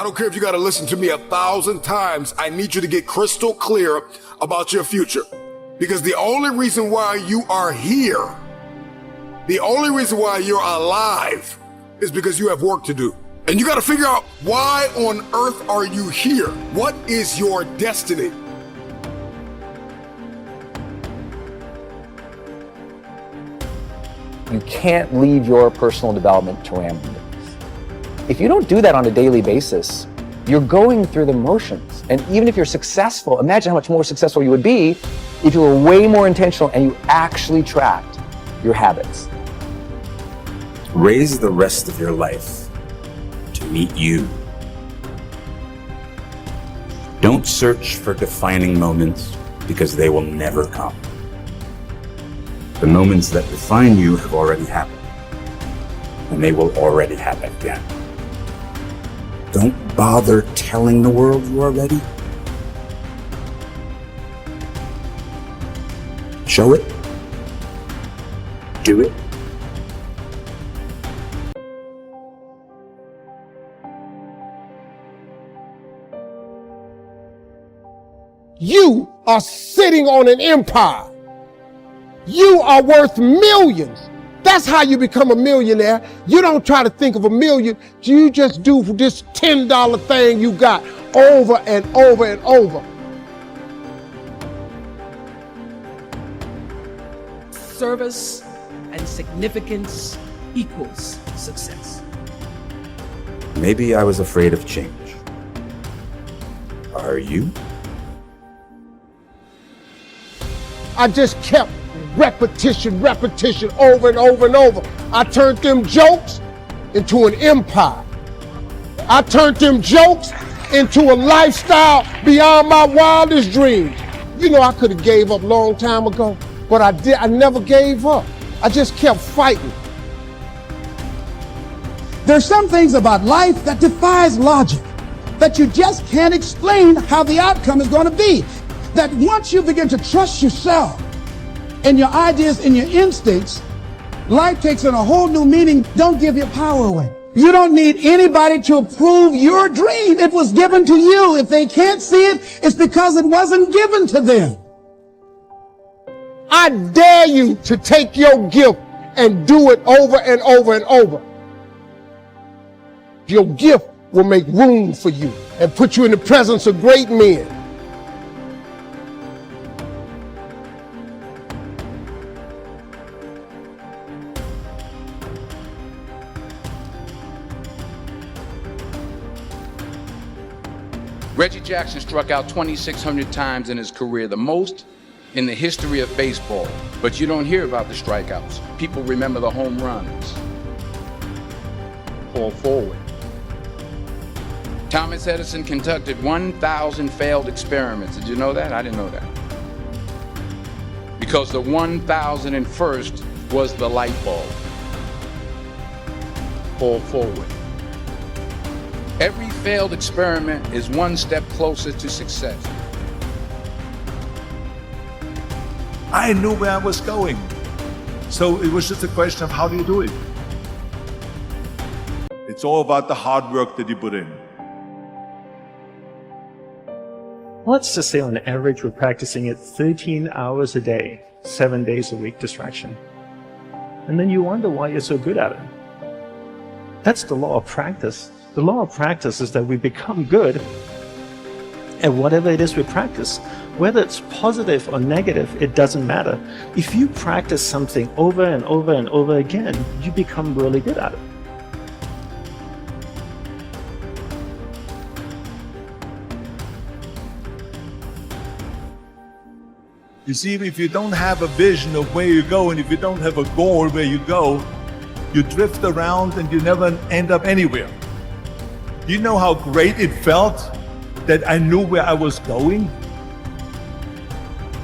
I don't care if you got to listen to me 1,000 times. I need you to get crystal clear about your future. Because the only reason why you are here, the only reason why you're alive is because you have work to do. And you got to figure out, why on earth are you here? What is your destiny? You can't leave your personal development to randomness. If you don't do that on a daily basis, you're going through the motions. And even if you're successful, imagine how much more successful you would be if you were way more intentional and you actually tracked your habits. Raise the rest of your life to meet you. Don't search for defining moments, because they will never come. The moments that define you have already happened, and they will already happen again. Don't bother telling the world you are ready. Show it. Do it. You are sitting on an empire. You are worth millions. That's how you become a millionaire. You don't try to think of a million. You just do this $10 thing you got over and over and over. Service and significance equals success. Maybe I was afraid of change. Are you? I just kept repetition over and over and over. I turned them jokes into an empire. I turned them jokes into a lifestyle beyond my wildest dreams. You know, I could have gave up a long time ago, but I never gave up. I just kept fighting. There's some things about life that defies logic, that you just can't explain how the outcome is going to be. That once you begin to trust yourself and your ideas and your instincts, life takes on a whole new meaning. Don't give your power away. You don't need anybody to approve your dream. It was given to you. If they can't see it, it's because it wasn't given to them. I dare you to take your gift and do it over and over and over. Your gift will make room for you and put you in the presence of great men. Reggie Jackson struck out 2,600 times in his career, the most in the history of baseball. But you don't hear about the strikeouts. People remember the home runs. Fall forward. Thomas Edison conducted 1,000 failed experiments. Did you know that? I didn't know that. Because the 1,001st was the light bulb. Fall forward. Every failed experiment is one step closer to success. I knew where I was going. So it was just a question of how do you do it? It's all about the hard work that you put in. Let's just say on average we're practicing it 13 hours a day, 7 days a week distraction. And then you wonder why you're so good at it. That's the law of practice. The law of practice is that we become good at whatever it is we practice. Whether it's positive or negative, it doesn't matter. If you practice something over and over and over again, you become really good at it. You see, if you don't have a vision of where you go, and if you don't have a goal where you go, you drift around and you never end up anywhere. You know how great it felt that I knew where I was going?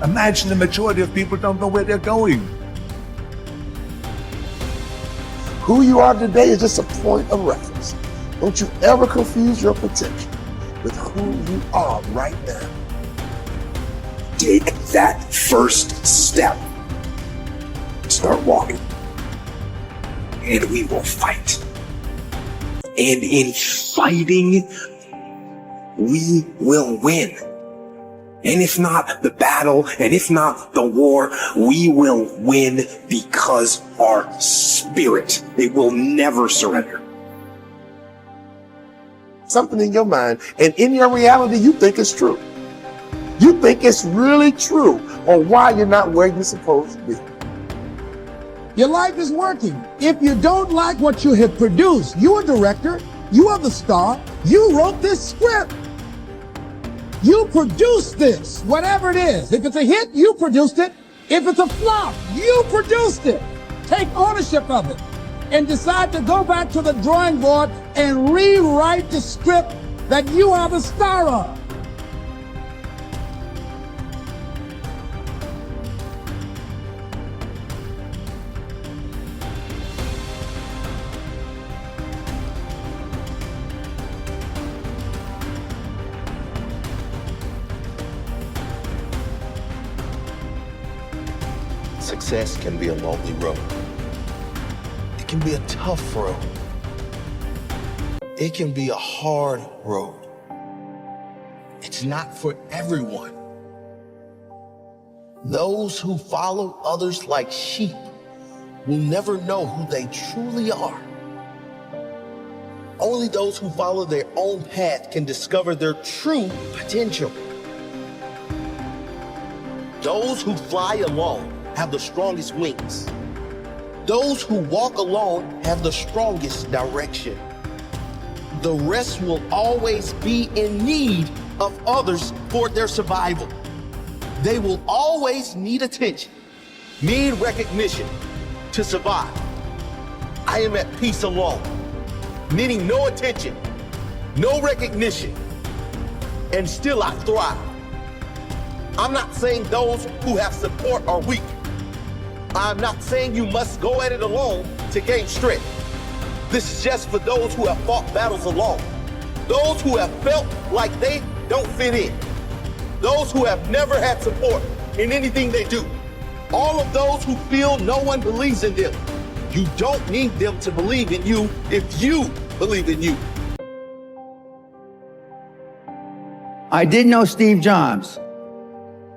Imagine the majority of people don't know where they're going. Who you are today is just a point of reference. Don't you ever confuse your potential with who you are right now. Take that first step. Start walking. And we will fight. And in fighting, we will win. And if not the battle, and if not the war, we will win because our spirit, it will never surrender. Something in your mind, and in your reality, you think it's true. You think it's really true on why you're not where you're supposed to be. Your life is working. If you don't like what you have produced, you're a director, you are the star, you wrote this script. You produced this, whatever it is. If it's a hit, you produced it. If it's a flop, you produced it. Take ownership of it and decide to go back to the drawing board and rewrite the script that you are the star of. Success can be a lonely road. It can be a tough road. It can be a hard road. It's not for everyone. Those who follow others like sheep will never know who they truly are. Only those who follow their own path can discover their true potential. Those who fly alone have the strongest wings. Those who walk alone have the strongest direction. The rest will always be in need of others for their survival. They will always need attention, need recognition to survive. I am at peace alone, needing no attention, no recognition, and still I thrive. I'm not saying those who have support are weak. I'm not saying you must go at it alone to gain strength. This is just for those who have fought battles alone. Those who have felt like they don't fit in. Those who have never had support in anything they do. All of those who feel no one believes in them. You don't need them to believe in you if you believe in you. I did know Steve Jobs.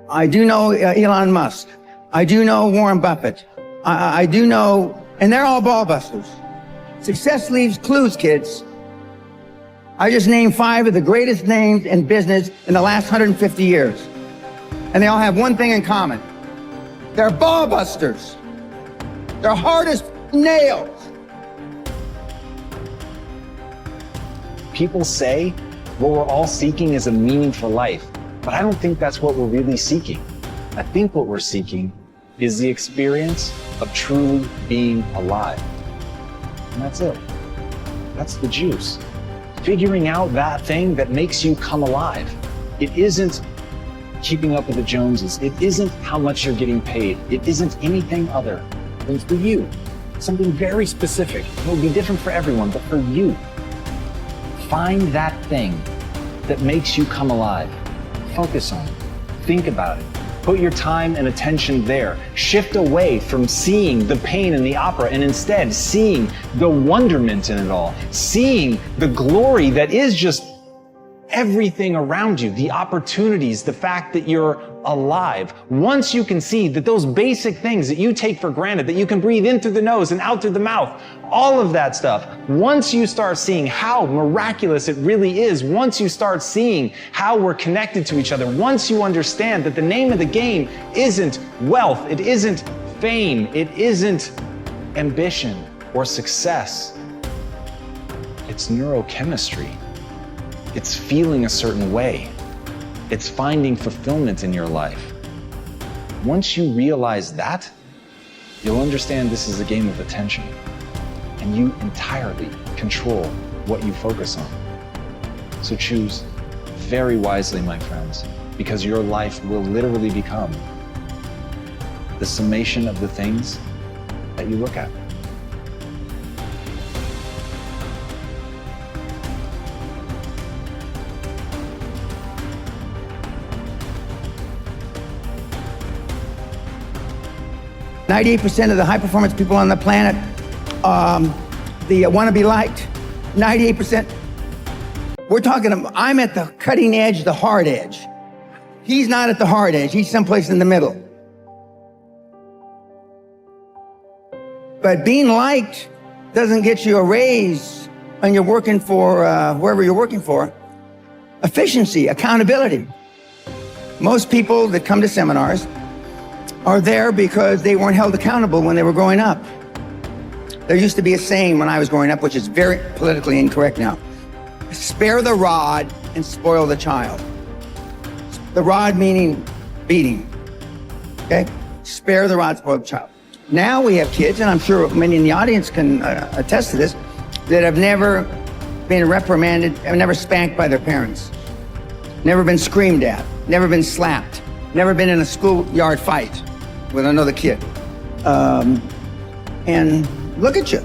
I do know Elon Musk. I do know Warren Buffett. I do know, and they're all ball busters. Success leaves clues, kids. I just named 5 of the greatest names in business in the last 150 years. And they all have one thing in common. They're ball busters. They're hard as nails. People say what we're all seeking is a meaningful life, but I don't think that's what we're really seeking. I think what we're seeking is the experience of truly being alive. And that's it. That's the juice. Figuring out that thing that makes you come alive. It isn't keeping up with the Joneses. It isn't how much you're getting paid. It isn't anything other than for you. Something very specific. It will be different for everyone, but for you. Find that thing that makes you come alive. Focus on it. Think about it. Put your time and attention there. Shift away from seeing the pain in the opera and instead seeing the wonderment in it all. Seeing the glory that is just everything around you, the opportunities, the fact that you're alive. Once you can see that those basic things that you take for granted, that you can breathe in through the nose and out through the mouth, all of that stuff, once you start seeing how miraculous it really is, once you start seeing how we're connected to each other, once you understand that the name of the game isn't wealth, it isn't fame, it isn't ambition or success, it's neurochemistry. It's feeling a certain way. It's finding fulfillment in your life. Once you realize that, you'll understand this is a game of attention, and you entirely control what you focus on. So choose very wisely, my friends, because your life will literally become the summation of the things that you look at. %of the high-performance people on the planet, they want to be liked. 98%. We're talking, I'm at the cutting edge, the hard edge. He's not at the hard edge. He's someplace in the middle. But being liked doesn't get you a raise when you're working for wherever you're working for. Efficiency, accountability. Most people that come to seminars are there because they weren't held accountable when they were growing up. There used to be a saying when I was growing up, which is very politically incorrect now. Spare the rod and spoil the child. The rod meaning beating, okay? Spare the rod, spoil the child. Now we have kids, and I'm sure many in the audience can attest to this, that have never been reprimanded, have never spanked by their parents, never been screamed at, never been slapped, never been in a schoolyard fight with another kid. And look at you.